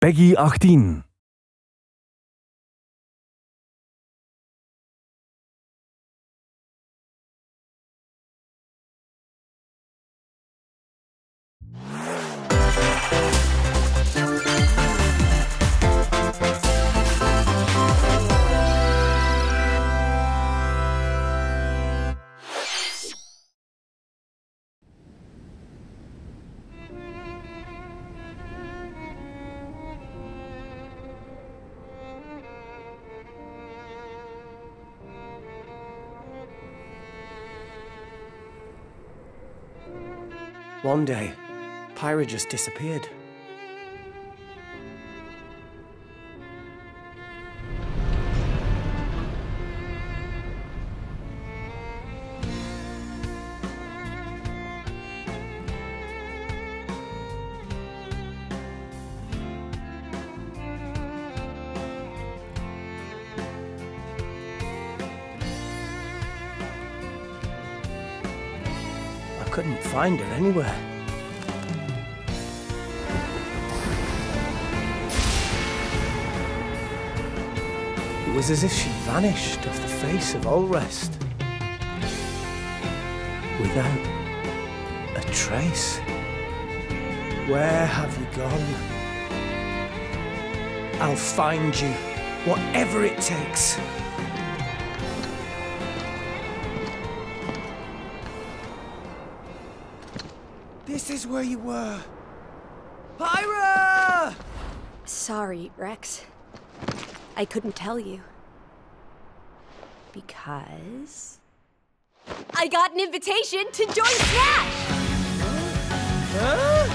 Peggy 18. One day, Pyra just disappeared. I couldn't find her anywhere. It was as if she vanished off the face of all rest, without a trace. Where have you gone? I'll find you, whatever it takes. This is where you were. Pyra! Sorry, Rex. I couldn't tell you. Because... I got an invitation to join Smash! Huh?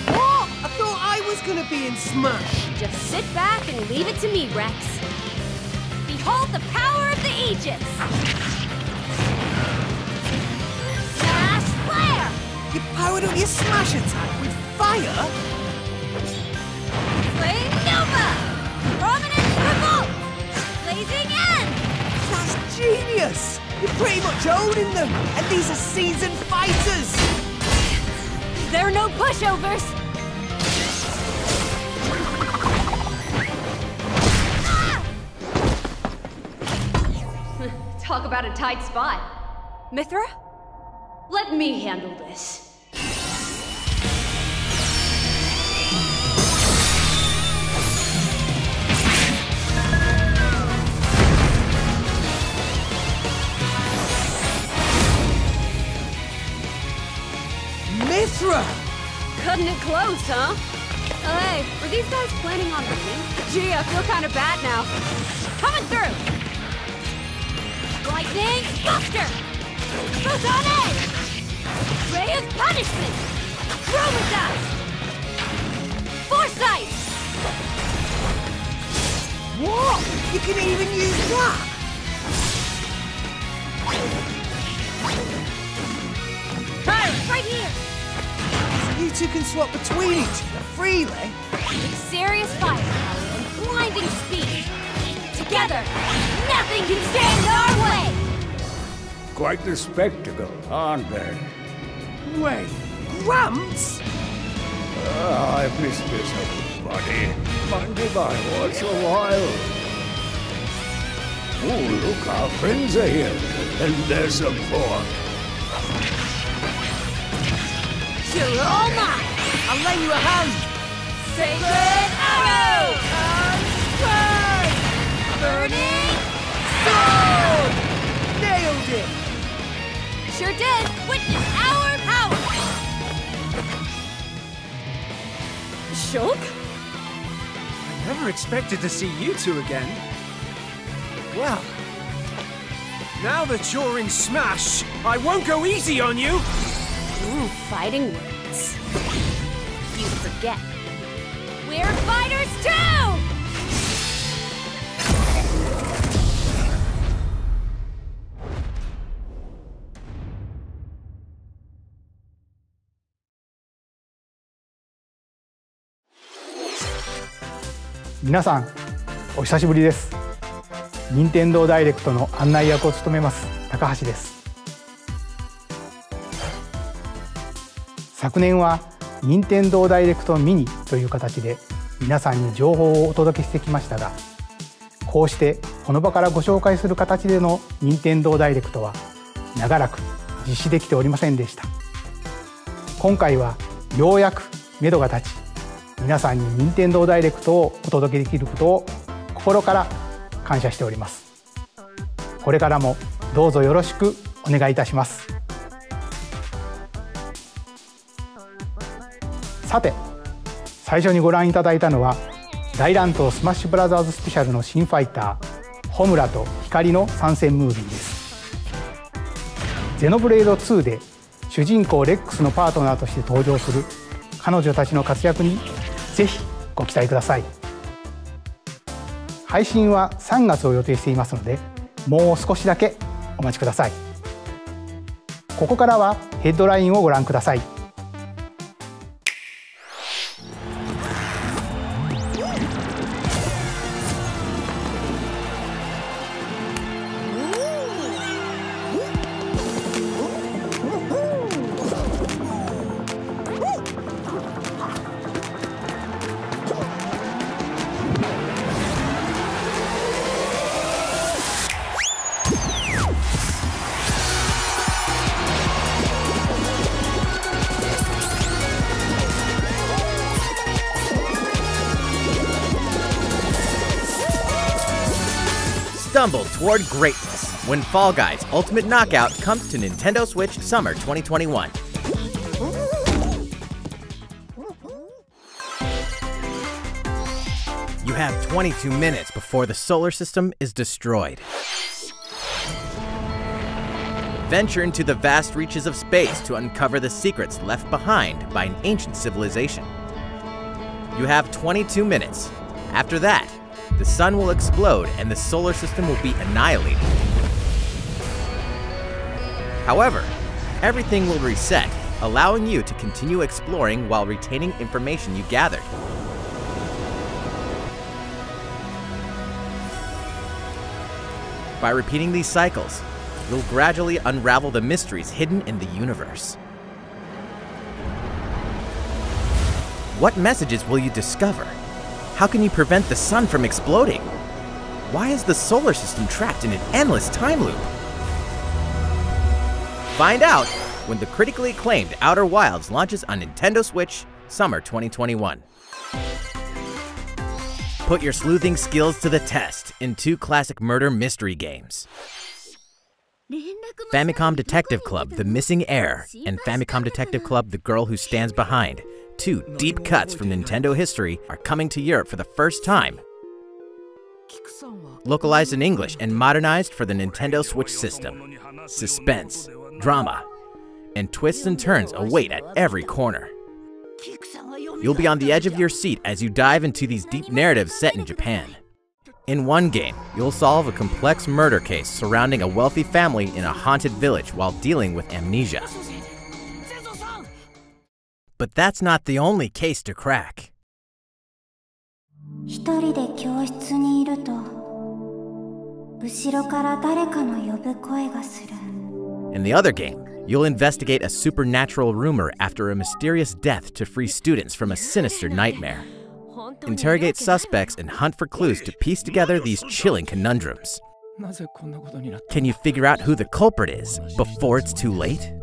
What? I thought I was gonna be in Smash. Just sit back and leave it to me, Rex. Behold the power of the Aegis! Smash Flare! You powered up your Smash attack with fire? Flame Nova! Prominence Revolt! Blazing End! That's genius! You're pretty much owning them, and these are seasoned fighters! There are no pushovers! Talk about a tight spot. Mithra? Let me handle this. Mithra! Cutting it close, huh? Oh, hey, were these guys planning on winning? Gee, I feel kind of bad now. Coming through! Lightning Buster! Photon Edge! Ray of Punishment! Chroma Dust! Foresight! What? You can even use that? Hey, right here! So you two can swap between each other freely? With serious firepower and blinding speed. Together, nothing can stand in our way! Quite the spectacle, aren't they? Wait, Gramps? I've missed this, buddy. Mind if I watch a while? Oh, look, our friends are here. And there's some pork. You're all mine! I'll lend you a hand! Sacred Arrow! And Burning sword! Nailed it! Sure did! Witness our power! Shulk? I never expected to see you two again. Well, now that you're in Smash, I won't go easy on you! Fighting words. You forget. We're fighters too!皆さん、お久しぶりです。任天堂ダイレクトの案内役を務めます高橋です。昨年は任天堂ダイレクトミニという形で皆さんに情報をお届けしてきましたが、こうしてこの場からご紹介する形での任天堂ダイレクトは長らく実施できておりませんでした。今回はようやく目処が立ち、皆さんに任天堂ダイレクトをお届けできることを心から感謝しております。これからもどうぞよろしくお願いいたします。さて、最初にご覧いただいたのは大乱闘スマッシュブラザーズスペシャルの新ファイターホムラと光の参戦ムービーです。ゼノブレード2で主人公レックスのパートナーとして登場する彼女たちの活躍にぜひご期待ください。配信は3月を予定していますので、もう少しだけお待ちください。ここからはヘッドラインをご覧ください。Stumble toward greatness when Fall Guys Ultimate Knockout comes to Nintendo Switch Summer 2021. You have 22 minutes before the solar system is destroyed. Venture into the vast reaches of space to uncover the secrets left behind by an ancient civilization. You have 22 minutes. After that, the sun will explode and the solar system will be annihilated. However, everything will reset, allowing you to continue exploring while retaining information you gathered. By repeating these cycles, you'll gradually unravel the mysteries hidden in the universe. What messages will you discover? How can you prevent the sun from exploding? Why is the solar system trapped in an endless time loop? Find out when the critically acclaimed Outer Wilds launches on Nintendo Switch Summer 2021. Put your sleuthing skills to the test in 2 classic murder mystery games. Famicom Detective Club The Missing Heir and Famicom Detective Club The Girl Who Stands Behind, 2 deep cuts from Nintendo history, are coming to Europe for the first time. Localized in English and modernized for the Nintendo Switch system. Suspense, drama, and twists and turns await at every corner. You'll be on the edge of your seat as you dive into these deep narratives set in Japan. In one game, you'll solve a complex murder case surrounding a wealthy family in a haunted village while dealing with amnesia. But that's not the only case to crack. In the other game, you'll investigate a supernatural rumor after a mysterious death to free students from a sinister nightmare. Interrogate suspects and hunt for clues to piece together these chilling conundrums. Can you figure out who the culprit is before it's too late?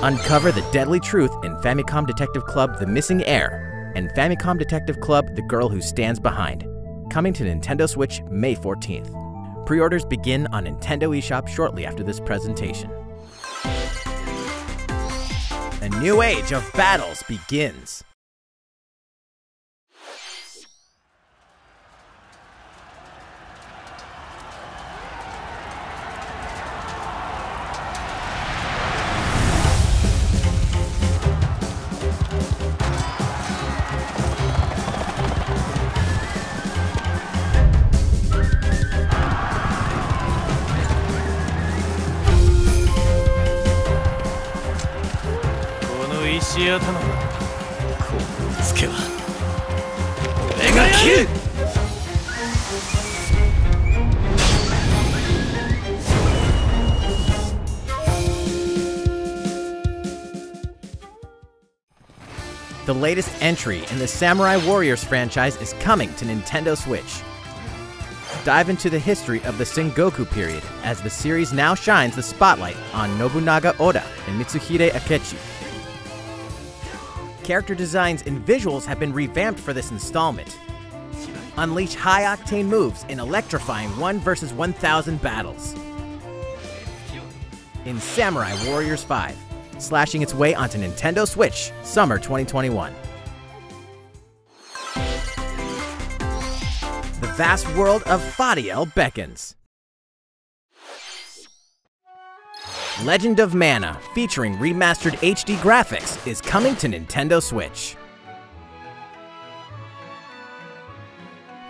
Uncover the deadly truth in Famicom Detective Club The Missing Heir and Famicom Detective Club The Girl Who Stands Behind, coming to Nintendo Switch May 14th. Pre-orders begin on Nintendo eShop shortly after this presentation. A new age of battles begins. The latest entry in the Samurai Warriors franchise is coming to Nintendo Switch. Dive into the history of the Sengoku period as the series now shines the spotlight on Nobunaga Oda and Mitsuhide Akechi. Character designs and visuals have been revamped for this installment. Unleash high-octane moves in electrifying 1 vs 1,000 battles. In Samurai Warriors 5, slashing its way onto Nintendo Switch, summer 2021. The vast world of Fadiel beckons. Legend of Mana, featuring remastered HD graphics, is coming to Nintendo Switch.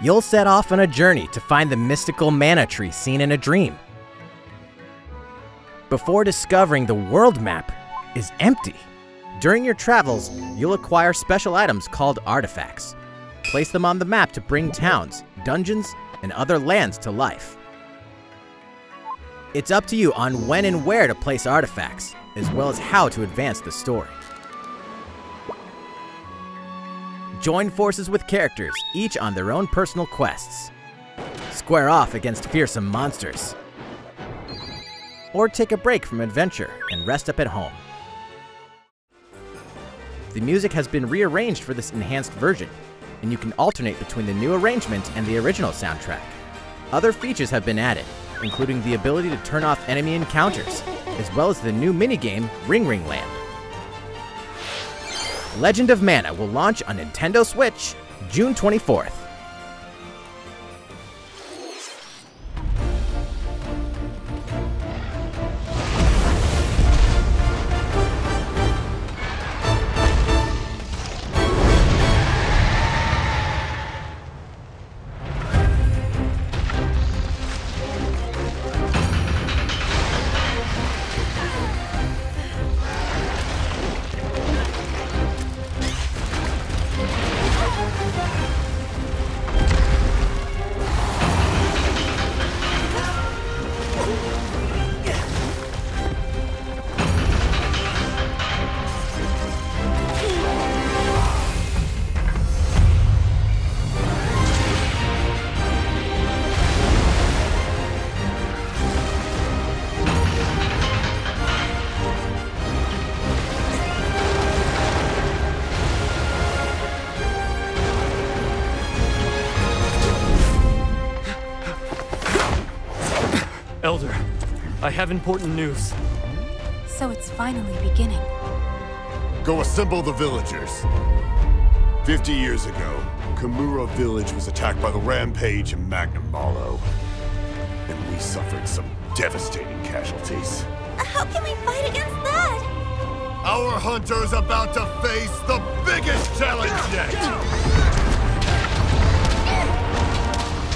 You'll set off on a journey to find the mystical mana tree seen in a dream. Before discovering the world map is empty. During your travels, you'll acquire special items called artifacts. Place them on the map to bring towns, dungeons, and other lands to life. It's up to you on when and where to place artifacts, as well as how to advance the story. Join forces with characters, each on their own personal quests. Square off against fearsome monsters. Or take a break from adventure and rest up at home. The music has been rearranged for this enhanced version, and you can alternate between the new arrangement and the original soundtrack. Other features have been added, including the ability to turn off enemy encounters, as well as the new minigame Ring Ring Land. Legend of Mana will launch on Nintendo Switch June 24th. Elder, I have important news. So it's finally beginning. Go assemble the villagers. 50 years ago, Kamura village was attacked by the Rampage and Magnum Malo. And we suffered some devastating casualties. How can we fight against that? Our hunter's about to face the biggest challenge yet!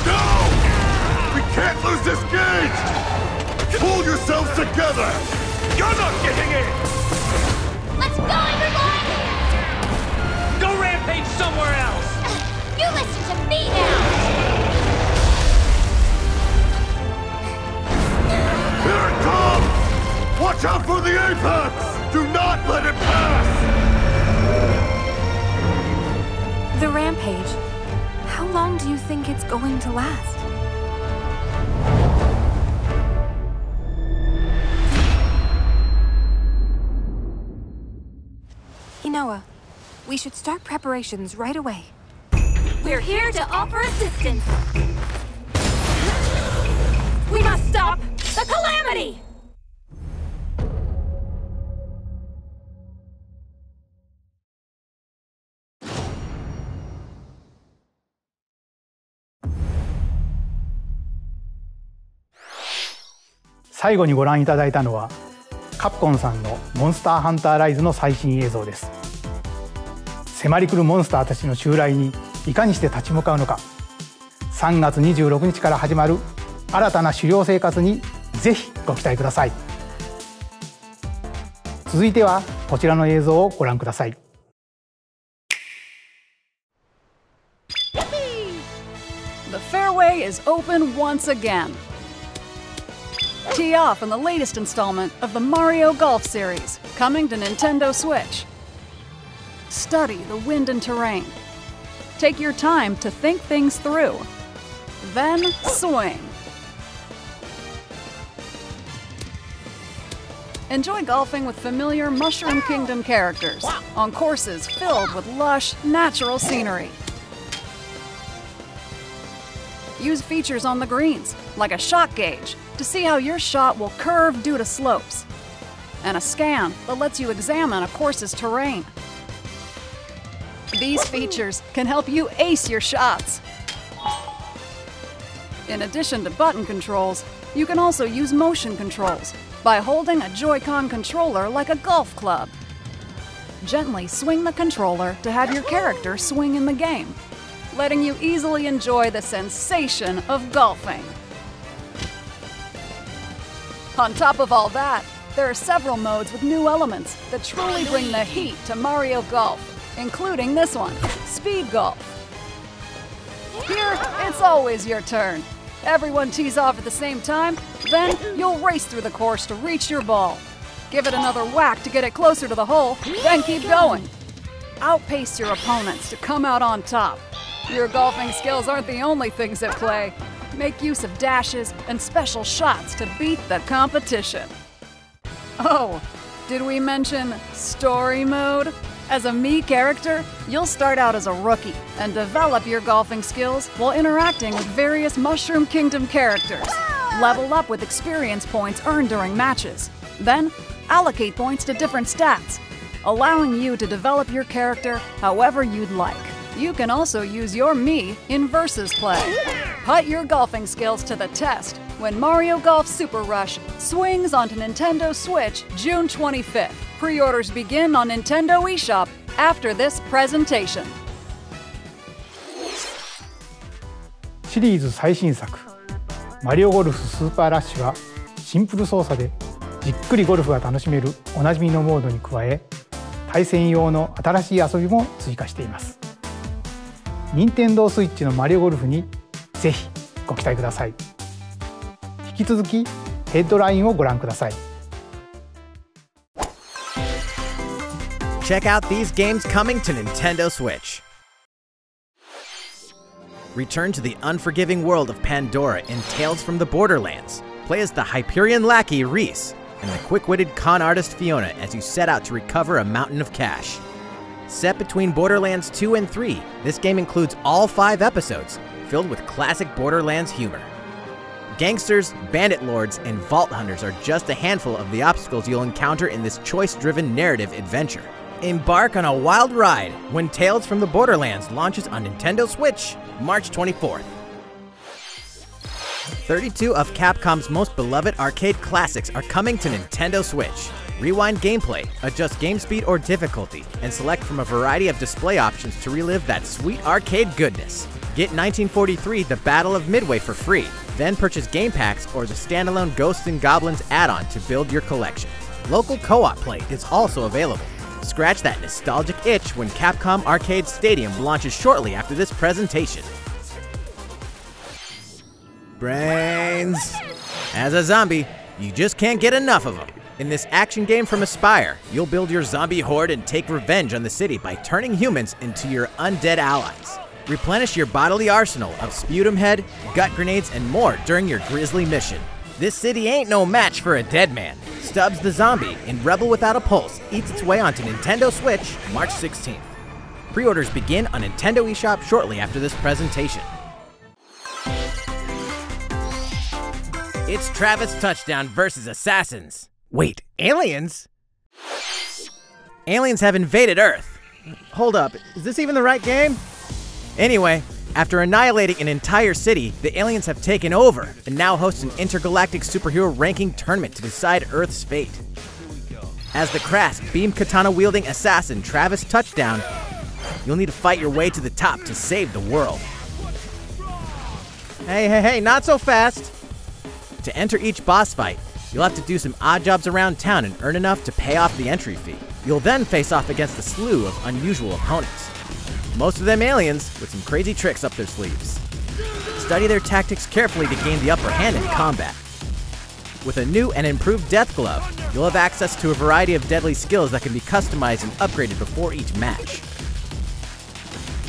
No! We can't lose this gauge! Pull yourselves together! You're not getting in! Let's go, everyone! Go rampage somewhere else! You listen to me now! Here it comes! Watch out for the apex! Do not let it pass! The rampage. How long do you think it's going to last? Noah, we should start preparations right away. We're here to offer assistance. We must stop the calamity!最後にご覧いただいたのはカプコンさんのモンスターハンターライズの最新映像です。迫り来るモンスターたちの襲来にいかにして立ち向かうのか、3月26日から始まる新たな狩猟生活にぜひご期待ください。続いてはこちらの映像をご覧ください。The fairway is open once again. Tee off in the latest installment of the Mario Golf series, coming to Nintendo Switch. Study the wind and terrain. Take your time to think things through. Then swing. Enjoy golfing with familiar Mushroom Kingdom characters on courses filled with lush, natural scenery. Use features on the greens, like a shot gauge, to see how your shot will curve due to slopes, and a scan that lets you examine a course's terrain. These features can help you ace your shots. In addition to button controls, you can also use motion controls by holding a Joy-Con controller like a golf club. Gently swing the controller to have your character swing in the game, letting you easily enjoy the sensation of golfing. On top of all that, there are several modes with new elements that truly bring the heat to Mario Golf, including this one, Speed Golf. Here, it's always your turn. Everyone tees off at the same time, then you'll race through the course to reach your ball. Give it another whack to get it closer to the hole, then keep going. Outpace your opponents to come out on top. Your golfing skills aren't the only things at play. Make use of dashes and special shots to beat the competition. Oh, did we mention Story Mode? As a Mii character, you'll start out as a rookie and develop your golfing skills while interacting with various Mushroom Kingdom characters. Level up with experience points earned during matches. Then, allocate points to different stats, allowing you to develop your character however you'd like. You can also use your Mii in versus play. Put your golfing skills to the test when Mario Golf Super Rush swings onto Nintendo Switch June 25th. Pre-orders begin on Nintendo eShop after this presentation. シリーズ最新作マリオゴルフスーパーラッシュはシンプル操作でじっくりゴルフが楽しめるおなじみのモードに加え、対戦用の新しい遊びも追加しています。任天堂スイッチのマリオゴルフにぜひご期待ください。引き続きヘッドラインをご覧ください。Check out these games coming to Nintendo Switch. Return to the unforgiving world of Pandora in Tales from the Borderlands. Play as the Hyperion lackey Reese and the quick-witted con artist Fiona as you set out to recover a mountain of cash. Set between Borderlands 2 and 3, this game includes all 5 episodes, filled with classic Borderlands humor. Gangsters, bandit lords, and vault hunters are just a handful of the obstacles you'll encounter in this choice-driven narrative adventure. Embark on a wild ride when Tales from the Borderlands launches on Nintendo Switch, March 24th. 32 of Capcom's most beloved arcade classics are coming to Nintendo Switch. Rewind gameplay, adjust game speed or difficulty, and select from a variety of display options to relive that sweet arcade goodness. Get 1943 The Battle of Midway for free, then purchase game packs or the standalone Ghosts and Goblins add-on to build your collection. Local co-op play is also available. Scratch that nostalgic itch when Capcom Arcade Stadium launches shortly after this presentation. Brains! As a zombie, you just can't get enough of them. In this action game from Aspyr, you'll build your zombie horde and take revenge on the city by turning humans into your undead allies. Replenish your bodily arsenal of sputum head, gut grenades, and more during your grisly mission. This city ain't no match for a dead man. Stubbs the Zombie in Rebel Without a Pulse eats its way onto Nintendo Switch March 16th. Pre-orders begin on Nintendo eShop shortly after this presentation. It's Travis Touchdown versus Assassins. Wait, aliens? Aliens have invaded Earth. Hold up, is this even the right game? Anyway, after annihilating an entire city, the aliens have taken over and now host an intergalactic superhero ranking tournament to decide Earth's fate. As the crass, beam katana-wielding assassin Travis Touchdown, you'll need to fight your way to the top to save the world. Hey, not so fast! To enter each boss fight, you'll have to do some odd jobs around town and earn enough to pay off the entry fee. You'll then face off against a slew of unusual opponents. Most of them aliens with some crazy tricks up their sleeves. Study their tactics carefully to gain the upper hand in combat. With a new and improved Death Glove, you'll have access to a variety of deadly skills that can be customized and upgraded before each match.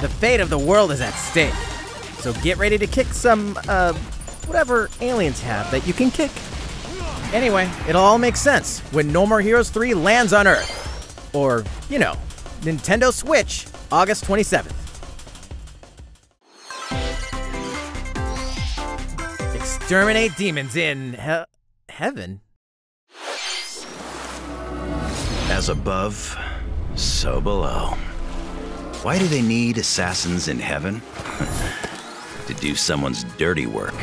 The fate of the world is at stake, so get ready to kick some, whatever aliens have that you can kick. Anyway, it'll all make sense when No More Heroes 3 lands on Earth. Or, you know, Nintendo Switch, August 27th. Exterminate demons in heaven? As above, so below. Why do they need assassins in heaven? To do someone's dirty work.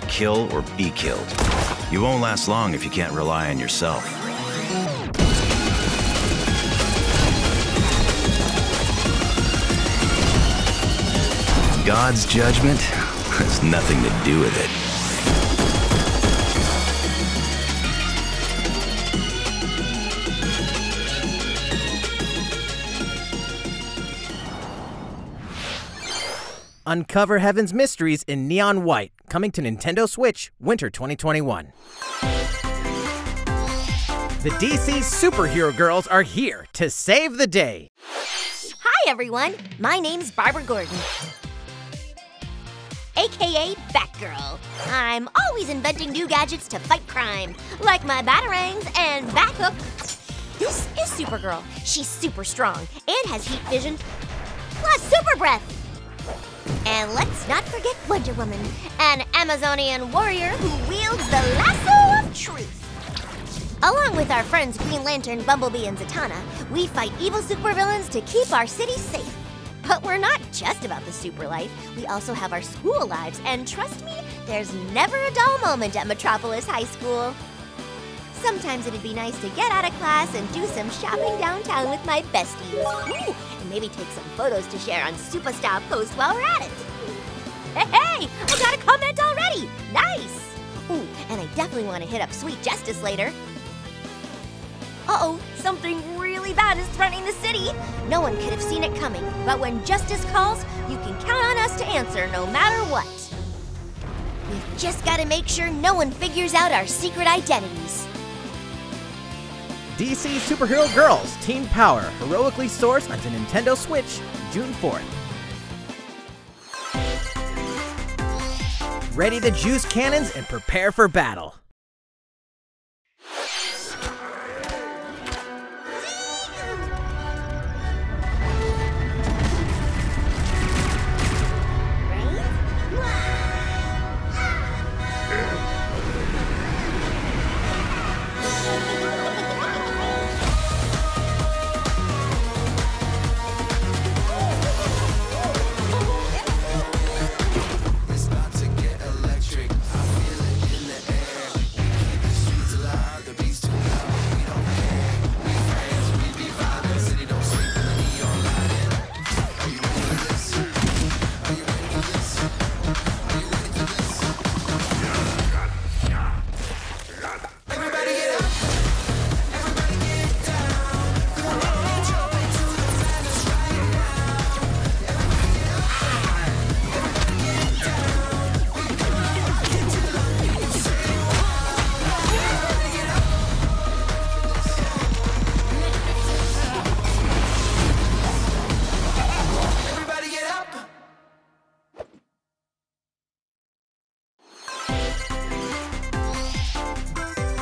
Kill or be killed. You won't last long if you can't rely on yourself. God's judgment has nothing to do with it. Uncover Heaven's mysteries in neon white, coming to Nintendo Switch, winter 2021. The DC superhero girls are here to save the day. Hi everyone, my name's Barbara Gordon, aka Batgirl. I'm always inventing new gadgets to fight crime, like my batarangs and Bathook. This is Supergirl. She's super strong and has heat vision, plus super breath. And let's not forget Wonder Woman, an Amazonian warrior who wields the lasso of truth. Along with our friends Green Lantern, Bumblebee, and Zatanna, we fight evil supervillains to keep our city safe. But we're not just about the super life, we also have our school lives, and trust me, there's never a dull moment at Metropolis High School. Sometimes it'd be nice to get out of class and do some shopping downtown with my besties. Ooh, and maybe take some photos to share on Superstar Post while we're at it. Hey, I got a comment already! Nice! Ooh, and I definitely want to hit up Sweet Justice later. Uh-oh, something really bad is threatening the city. No one could have seen it coming, but when justice calls, you can count on us to answer no matter what. We've just got to make sure no one figures out our secret identities. DC Superhero Girls Teen Power heroically soars onto Nintendo Switch June 4th. Ready to juice cannons and prepare for battle.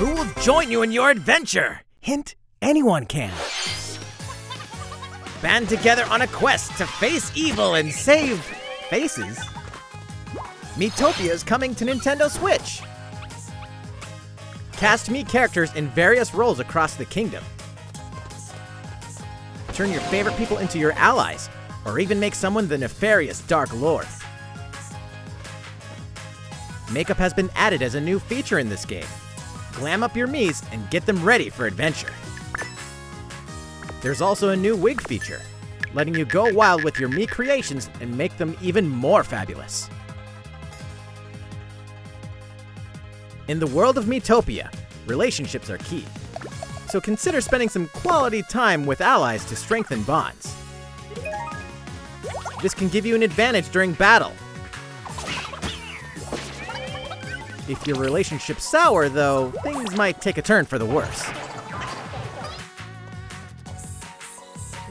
Who will join you in your adventure? Hint, anyone can. Band together on a quest to face evil and save faces. Miitopia is coming to Nintendo Switch. Cast Mii characters in various roles across the kingdom. Turn your favorite people into your allies, or even make someone the nefarious Dark Lord. Makeup has been added as a new feature in this game. Glam up your Miis and get them ready for adventure. There's also a new wig feature, letting you go wild with your Mii creations and make them even more fabulous. In the world of Miitopia, relationships are key. So consider spending some quality time with allies to strengthen bonds. This can give you an advantage during battle. If your relationship's sour, though, things might take a turn for the worse.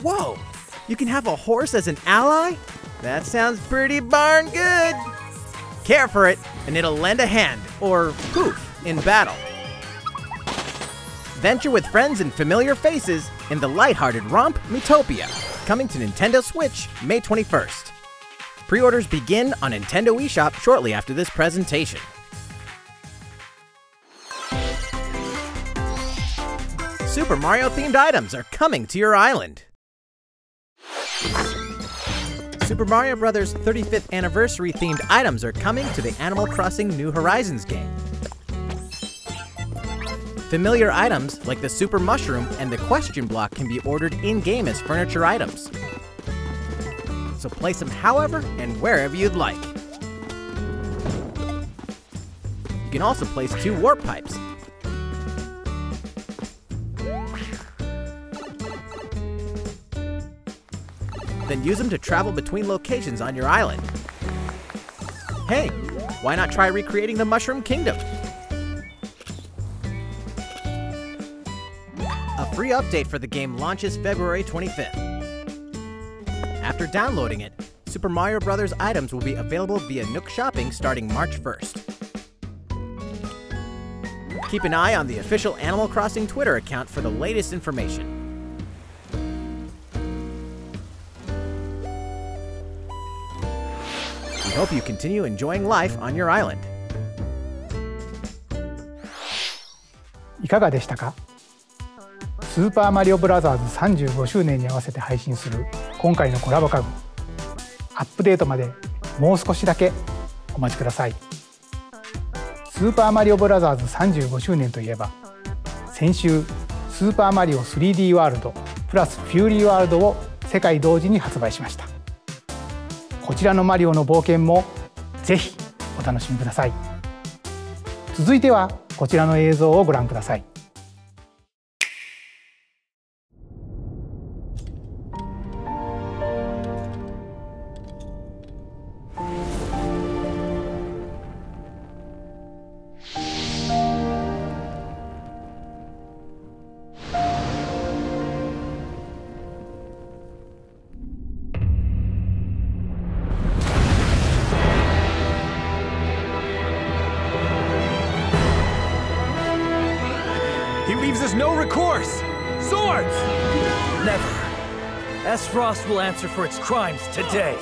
Whoa! You can have a horse as an ally? That sounds pretty darn good! Care for it, and it'll lend a hand, or poof, in battle. Venture with friends and familiar faces in the lighthearted romp Miitopia, coming to Nintendo Switch May 21st. Pre-orders begin on Nintendo eShop shortly after this presentation. Super Mario-themed items are coming to your island. Super Mario Bros. 35th Anniversary-themed items are coming to the Animal Crossing New Horizons game. Familiar items like the Super Mushroom and the Question Block can be ordered in-game as furniture items. So place them however and wherever you'd like. You can also place 2 warp pipes. Then use them to travel between locations on your island. Hey, why not try recreating the Mushroom Kingdom? A free update for the game launches February 25th. After downloading it, Super Mario Bros. Items will be available via Nook Shopping starting March 1st. Keep an eye on the official Animal Crossing Twitter account for the latest information. We hope you continue enjoying life on your island. いかがでしたか？スーパーマリオブラザーズ35周年に合わせて配信する今回のコラボ家具。アップデートまでもう少しだけお待ちください。スーパーマリオブラザーズ35周年といえば、先週スーパーマリオ 3D ワールドプラスフューリーワールドを世界同時に発売しました。こちらのマリオの冒険もぜひお楽しみください。続いてはこちらの映像をご覧ください。He leaves us no recourse! Swords! Never. S-Frost will answer for its crimes today.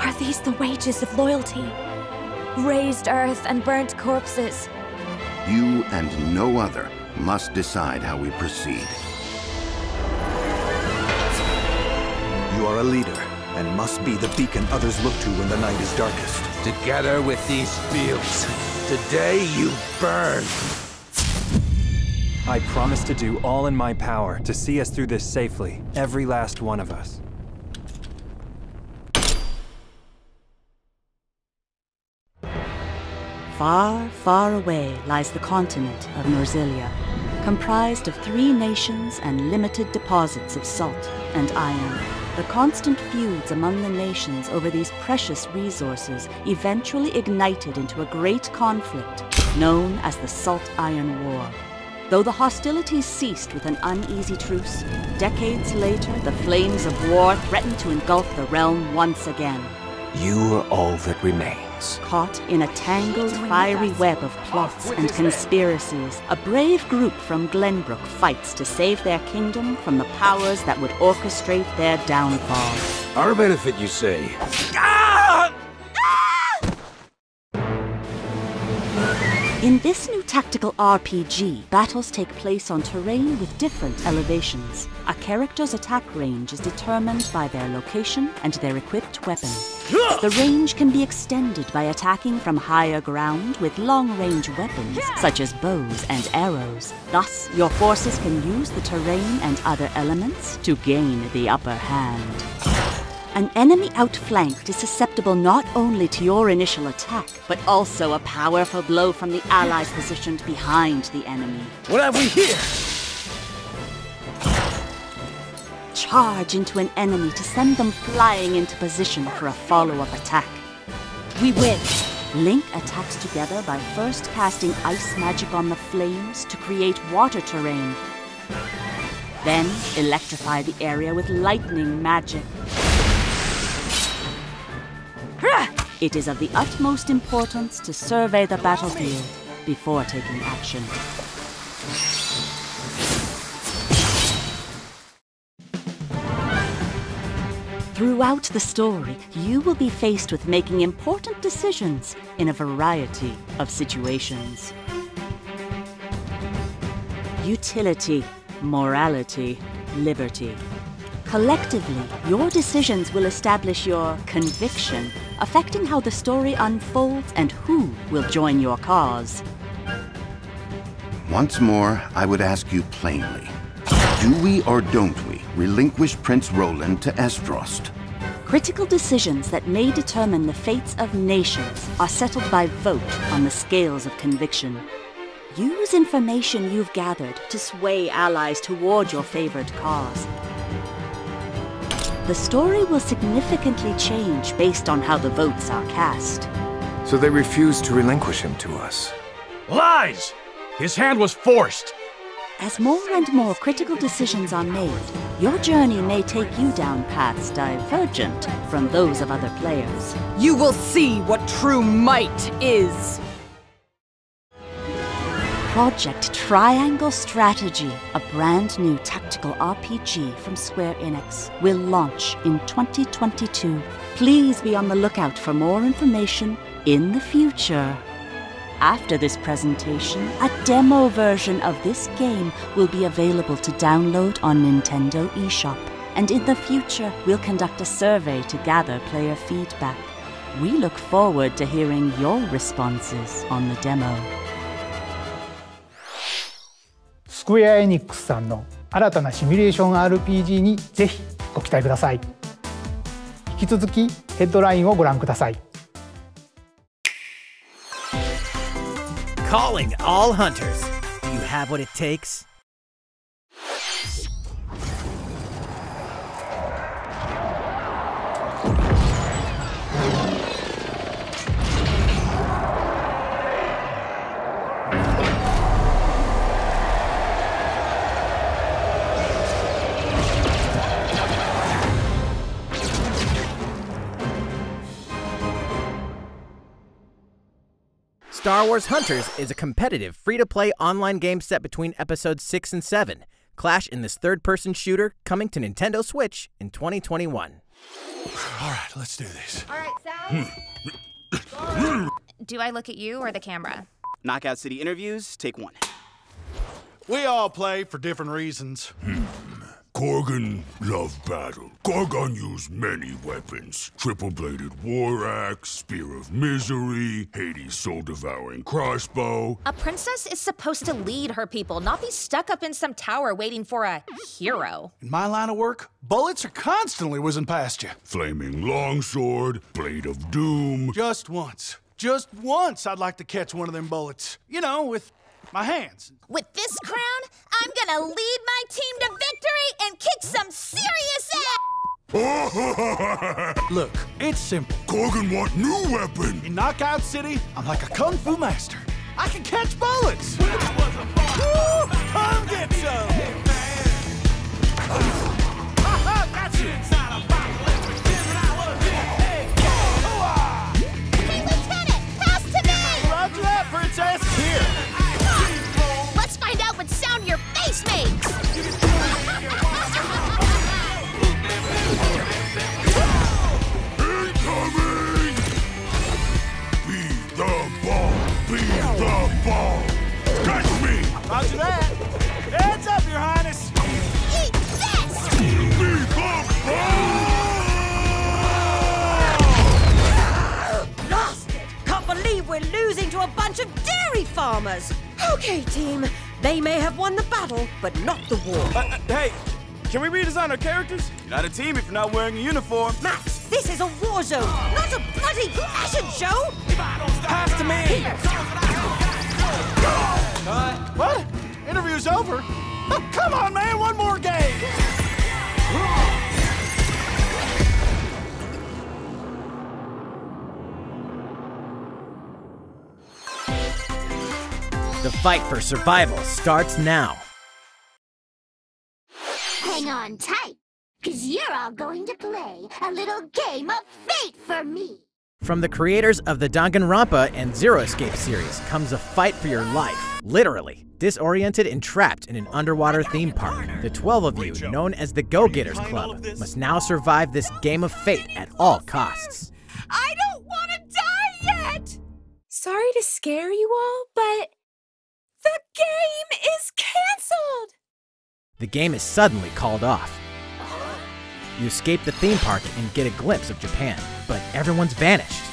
Are these the wages of loyalty? Raised earth and burnt corpses. You and no other must decide how we proceed. You are a leader and must be the beacon others look to when the night is darkest. Together with these fields, today you burn. I promise to do all in my power to see us through this safely, every last one of us. Far, far away lies the continent of Norzilia, comprised of 3 nations and limited deposits of salt and iron. The constant feuds among the nations over these precious resources eventually ignited into a great conflict known as the Salt Iron War. Though the hostilities ceased with an uneasy truce, decades later the flames of war threatened to engulf the realm once again. You are all that remains. Caught in a tangled, fiery web of plots and conspiracies, a brave group from Glenbrook fights to save their kingdom from the powers that would orchestrate their downfall. Our benefit, you say? In this new tactical RPG, battles take place on terrain with different elevations. A character's attack range is determined by their location and their equipped weapon. The range can be extended by attacking from higher ground with long-range weapons, such as bows and arrows. Thus, your forces can use the terrain and other elements to gain the upper hand. An enemy outflanked is susceptible not only to your initial attack, but also a powerful blow from the ally positioned behind the enemy. What have we here? Charge into an enemy to send them flying into position for a follow-up attack. We win! Link attacks together by first casting ice magic on the flames to create water terrain. Then electrify the area with lightning magic. It is of the utmost importance to survey the battlefield before taking action. Throughout the story, you will be faced with making important decisions in a variety of situations. Utility, morality, liberty. Collectively, your decisions will establish your conviction, affecting how the story unfolds and who will join your cause. Once more, I would ask you plainly. Do we or don't we relinquish Prince Roland to Esdrost? Critical decisions that may determine the fates of nations are settled by vote on the scales of conviction. Use information you've gathered to sway allies toward your favored cause. The story will significantly change based on how the votes are cast. So they refused to relinquish him to us. Lies! His hand was forced! As more and more critical decisions are made, your journey may take you down paths divergent from those of other players. You will see what true might is! Project Triangle Strategy, a brand new tactical RPG from Square Enix, will launch in 2022. Please be on the lookout for more information in the future. After this presentation, a demo version of this game will be available to download on Nintendo eShop. And in the future, we'll conduct a survey to gather player feedback. We look forward to hearing your responses on the demo. スクエア・エニックスさんの新たなシミュレーション RPG にぜひご期待ください。引き続きヘッドラインをご覧ください。Calling all hunters. Do you have what it takes? Star Wars Hunters is a competitive, free-to-play online game set between episodes 6 and 7. Clash in this third-person shooter coming to Nintendo Switch in 2021. All right, let's do this. All right, Sal. Do I look at you or the camera? Knockout City interviews, take one. We all play for different reasons. Korgan loved battle. Korgan used many weapons. Triple-bladed war axe, spear of misery, Hades' soul-devouring crossbow. A princess is supposed to lead her people, not be stuck up in some tower waiting for a hero. In my line of work, bullets are constantly whizzing past you. Flaming longsword, blade of doom. Just once I'd like to catch one of them bullets. You know, with my hands. With this crown, I'm gonna lead my team to victory and kick some serious ass! Look, it's simple. Korgan want new weapon. In Knockout City, I'm like a kung fu master. I can catch bullets. Woo! Come get some! Got you! Hey, Lieutenant, pass to me! Roger that, Princess! Here! Let's find out what sound your face makes! Incoming! Be the ball! Be the ball! Catch me! farmers. Okay, team. They may have won the battle, but not the war. Hey, can we redesign our characters? You're not a team if you're not wearing a uniform. Max, this is a war zone, not a bloody fashion show! Pass to me! What? Interview's over? Oh, come on, man, one more game! The fight for survival starts now. Hang on tight, because you're all going to play a little game of fate for me. From the creators of the Danganronpa and Zero Escape series comes a fight for your life. Literally, disoriented and trapped in an underwater theme park, the 12 of you, known as the Go-Getters Club, must now survive this game of fate at all costs. I don't want to die yet! Sorry to scare you all, but the game is canceled! The game is suddenly called off. You escape the theme park and get a glimpse of Japan, but everyone's vanished.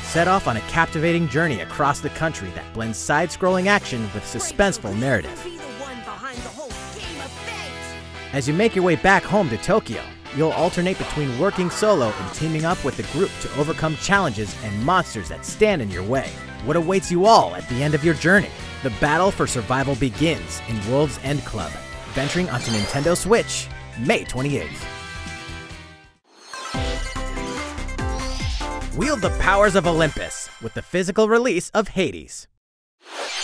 Set off on a captivating journey across the country that blends side-scrolling action with suspenseful narrative. As you make your way back home to Tokyo, you'll alternate between working solo and teaming up with the group to overcome challenges and monsters that stand in your way. What awaits you all at the end of your journey? The battle for survival begins in Wolves End Club, venturing onto Nintendo Switch, May 28th. Wield the powers of Olympus with the physical release of Hades.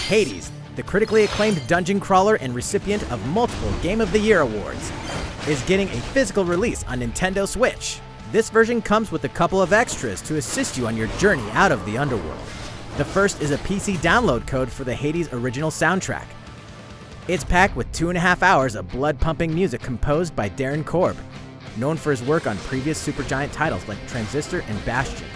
Hades, the critically acclaimed dungeon crawler and recipient of multiple Game of the Year awards, is getting a physical release on Nintendo Switch. This version comes with a couple of extras to assist you on your journey out of the underworld. The first is a PC download code for the Hades original soundtrack. It's packed with 2.5 hours of blood-pumping music composed by Darren Korb, known for his work on previous Supergiant titles like Transistor and Bastion.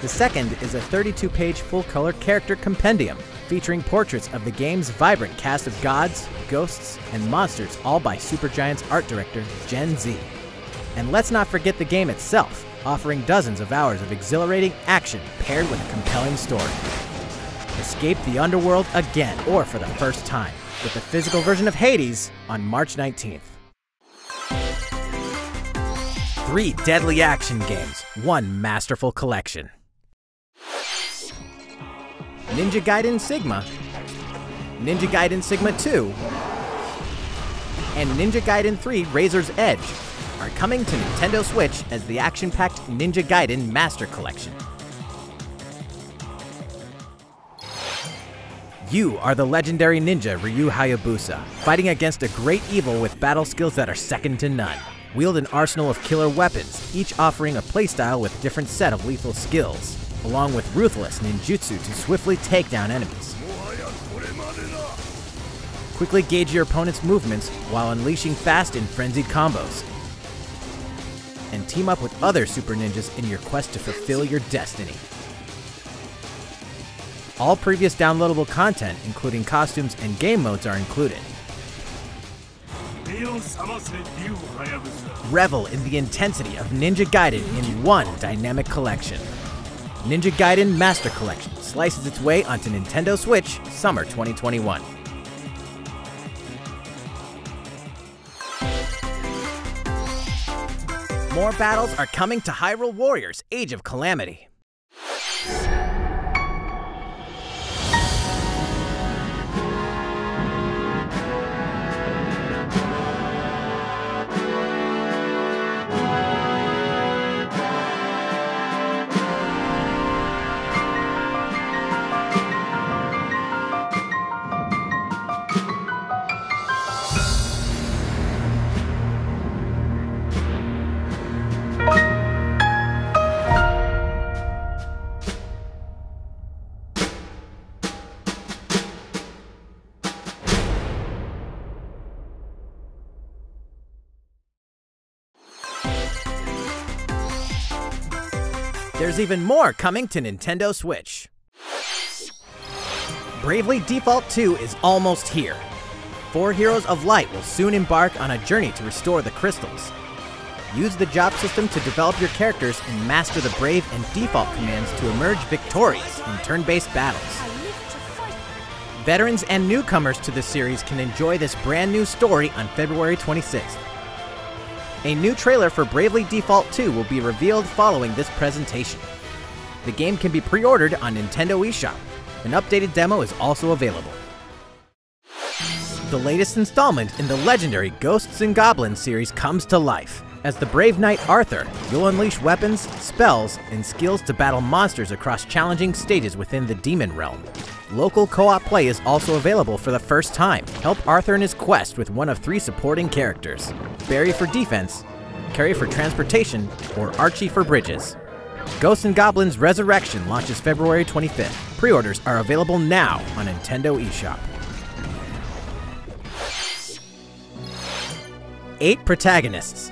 The second is a 32-page full-color character compendium featuring portraits of the game's vibrant cast of gods, ghosts, and monsters, all by Supergiant's art director, Gen Z. And let's not forget the game itself, offering dozens of hours of exhilarating action paired with a compelling story. Escape the underworld again, or for the first time, with the physical version of Hades on March 19th. 3 deadly action games, 1 masterful collection. Ninja Gaiden Sigma, Ninja Gaiden Sigma 2, and Ninja Gaiden 3 Razor's Edge are coming to Nintendo Switch as the action-packed Ninja Gaiden Master Collection. You are the legendary ninja Ryu Hayabusa, fighting against a great evil with battle skills that are second to none. Wield an arsenal of killer weapons, each offering a playstyle with a different set of lethal skills, along with ruthless ninjutsu to swiftly take down enemies. Quickly gauge your opponent's movements while unleashing fast and frenzied combos. And team up with other super ninjas in your quest to fulfill your destiny. All previous downloadable content, including costumes and game modes, are included. Revel in the intensity of Ninja Gaiden in one dynamic collection. Ninja Gaiden Master Collection slices its way onto Nintendo Switch summer 2021. More battles are coming to Hyrule Warriors: Age of Calamity. There's even more coming to Nintendo Switch. Bravely Default 2 is almost here. 4 Heroes of Light will soon embark on a journey to restore the crystals. Use the job system to develop your characters and master the Brave and Default commands to emerge victorious in turn-based battles. Veterans and newcomers to the series can enjoy this brand new story on February 26th. A new trailer for Bravely Default 2 will be revealed following this presentation. The game can be pre-ordered on Nintendo eShop. An updated demo is also available. The latest installment in the legendary Ghosts and Goblins series comes to life. As the brave knight Arthur, you'll unleash weapons, spells, and skills to battle monsters across challenging stages within the demon realm. Local co-op play is also available for the first time. Help Arthur in his quest with one of 3 supporting characters: Barry for defense, Carrie for transportation, or Archie for bridges. Ghosts and Goblins Resurrection launches February 25th. Pre-orders are available now on Nintendo eShop. 8 protagonists,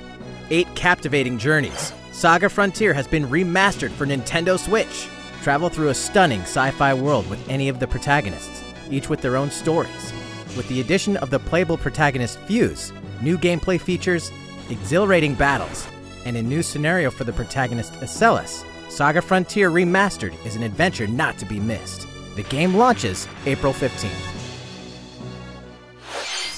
8 captivating journeys. Saga Frontier has been remastered for Nintendo Switch. Travel through a stunning sci-fi world with any of the protagonists, each with their own stories. With the addition of the playable protagonist Fuse, new gameplay features, exhilarating battles, and a new scenario for the protagonist Acellus, Saga Frontier Remastered is an adventure not to be missed. The game launches April 15th.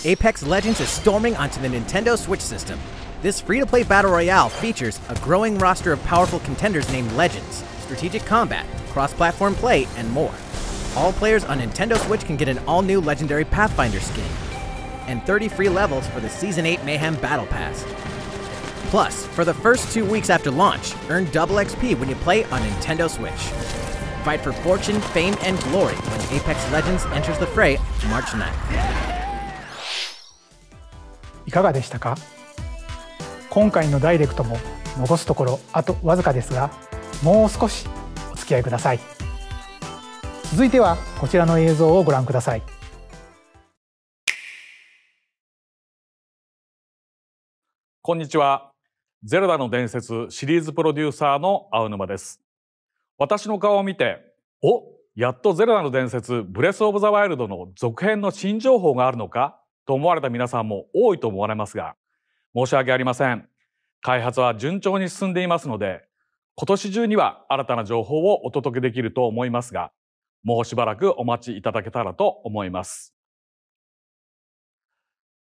Apex Legends is storming onto the Nintendo Switch system. This free-to-play battle royale features a growing roster of powerful contenders named Legends, strategic combat, cross-platform play, and more. All players on Nintendo Switch can get an all-new Legendary Pathfinder skin, and 30 free levels for the Season 8 Mayhem Battle Pass. Plus, for the first 2 weeks after launch, earn double XP when you play on Nintendo Switch. Fight for fortune, fame, and glory when Apex Legends enters the fray March 9th. いかがでしたか？今回のダイレクトも残すところあとわずかですが、もう少しお付き合いください。続いてはこちらの映像をご覧ください。こんにちは。ゼルダの伝説シリーズプロデューサーの青沼です。私の顔を見て、やっとゼルダの伝説ブレスオブザワイルドの続編の新情報があるのかと思われた皆さんも多いと思われますが、申し訳ありません。開発は順調に進んでいますので、今年中には新たな情報をお届けできると思いますが、もうしばらくお待ちいただけたらと思います。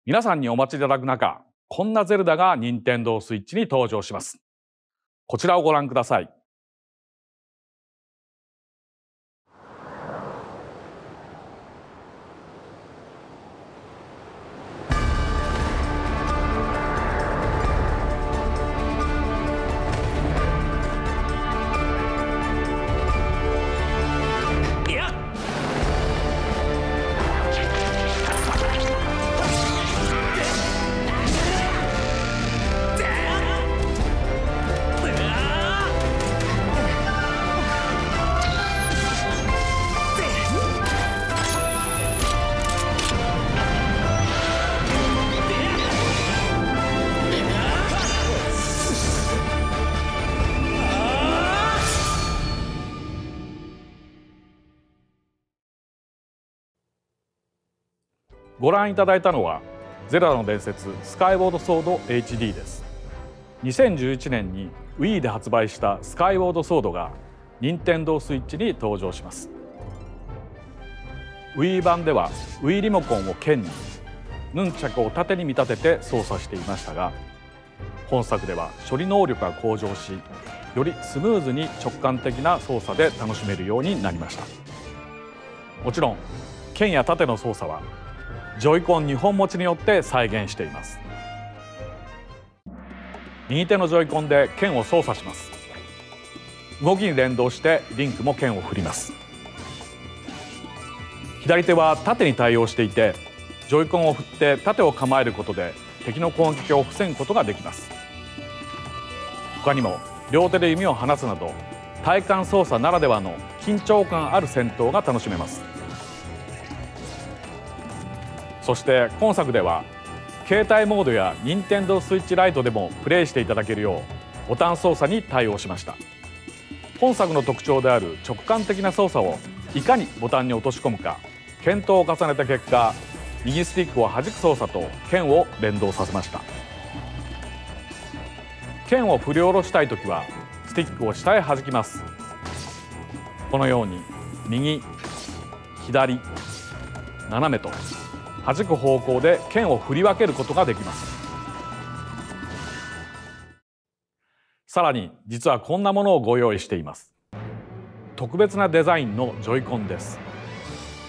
皆さんにお待ちいただく中、こんなゼルダが任天堂スイッチに登場します。こちらをご覧ください。ご覧いただいたのはゼルダの伝説スカイウォードソード HD です。2011年に Wii で発売したスカイウォードソードが任天堂スイッチに登場します。 Wii 版では Wii リモコンを剣にヌンチャクを縦に見立てて操作していましたが、本作では処理能力が向上し、よりスムーズに直感的な操作で楽しめるようになりました。もちろん剣や縦の操作はジョイコン2本持ちによって再現しています。右手のジョイコンで剣を操作します。動きに連動してリンクも剣を振ります。左手は縦に対応していて、ジョイコンを振って縦を構えることで敵の攻撃を防ぐことができます。他にも両手で弓を放つなど体感操作ならではの緊張感ある戦闘が楽しめます。そして今作では携帯モードや任天堂スイッチライトでもプレイしていただけるようボタン操作に対応しました。本作の特徴である直感的な操作をいかにボタンに落とし込むか検討を重ねた結果、右スティックを弾く操作と剣を連動させました。剣を振り下ろしたいときはスティックを下へ弾きます。このように右、左、斜めと弾く方向で剣を振り分けることができます。さらに実はこんなものをご用意しています。特別なデザインのジョイコンです。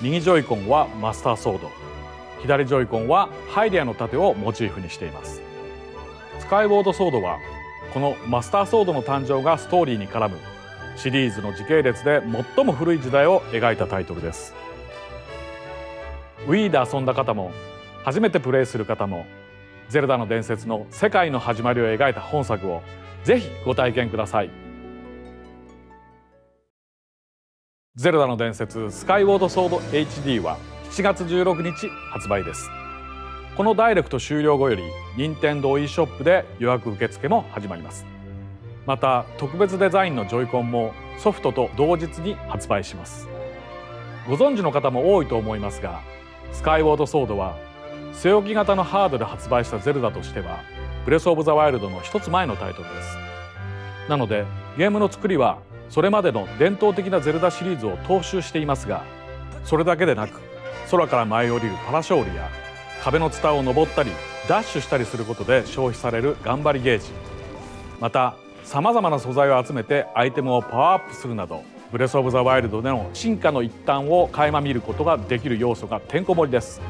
右ジョイコンはマスターソード、左ジョイコンはハイリアの盾をモチーフにしています。スカイウォードソードはこのマスターソードの誕生がストーリーに絡むシリーズの時系列で最も古い時代を描いたタイトルです。Wii で遊んだ方も初めてプレイする方もゼルダの伝説の世界の始まりを描いた本作をぜひご体験ください。ゼルダの伝説スカイウォードソード HD は7月16日発売です。このダイレクト終了後より任天堂 e ショップで予約受付も始まります。また特別デザインのジョイコンもソフトと同日に発売します。ご存知の方も多いと思いますが、スカイウォードソードは据え置き型のハードで発売したゼルダとしてはブレスオブザワイルドの一つ前のタイトルです。なのでゲームの作りはそれまでの伝統的なゼルダシリーズを踏襲していますが、それだけでなく空から舞い降りるパラショールや壁のツタを登ったりダッシュしたりすることで消費される頑張りゲージ、またさまざまな素材を集めてアイテムをパワーアップするなどブレスオブザワイルドでの進化の一端を垣間見ることができる要素がてんこ盛りです。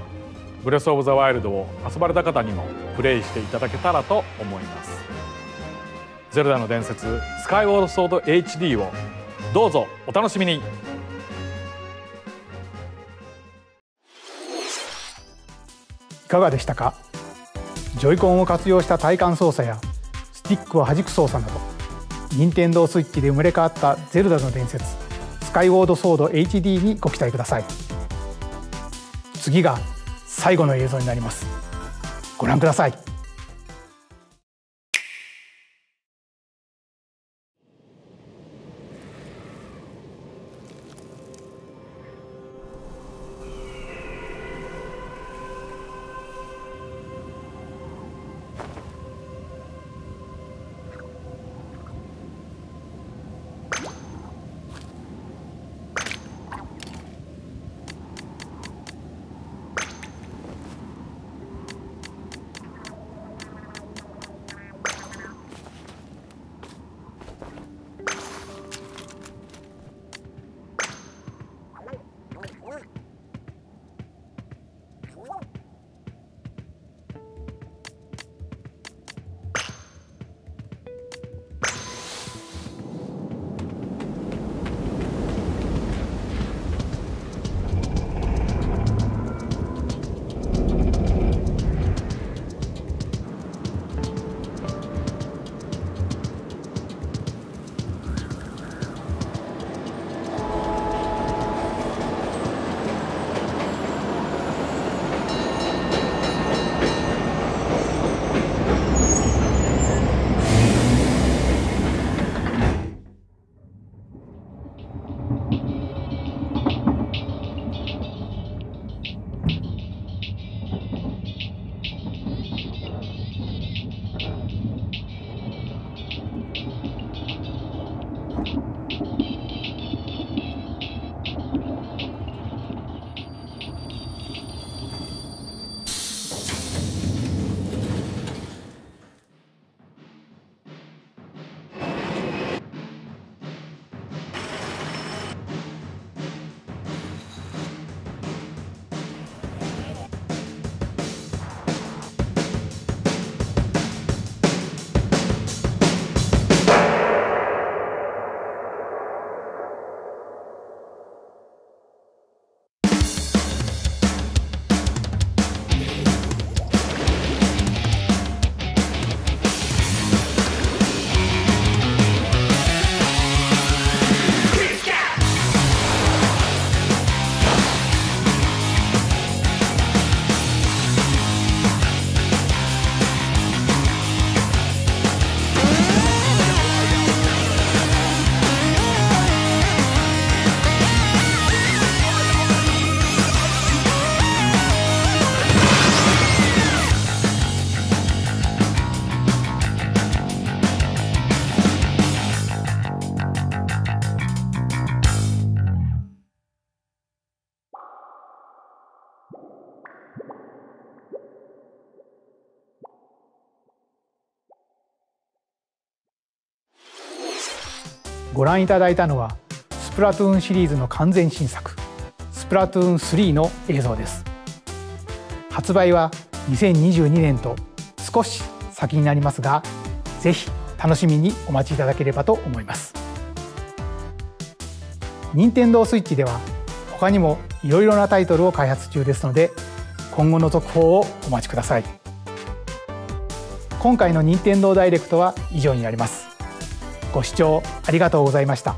ブレスオブザワイルドを遊ばれた方にもプレイしていただけたらと思います。ゼルダの伝説スカイウォードソード HD をどうぞお楽しみに。いかがでしたか。ジョイコンを活用した体感操作やスティックを弾く操作など、任天堂スイッチで生まれ変わったゼルダの伝説スカイウォードソード HD にご期待ください。次が最後の映像になります。ご覧ください。ご覧いただいたのはスプラトゥーンシリーズの完全新作スプラトゥーン3の映像です。発売は2022年と少し先になりますが、ぜひ楽しみにお待ちいただければと思います。任天堂スイッチでは他にもいろいろなタイトルを開発中ですので、今後の続報をお待ちください。今回の任天堂ダイレクトは以上になります。ご視聴ありがとうございました。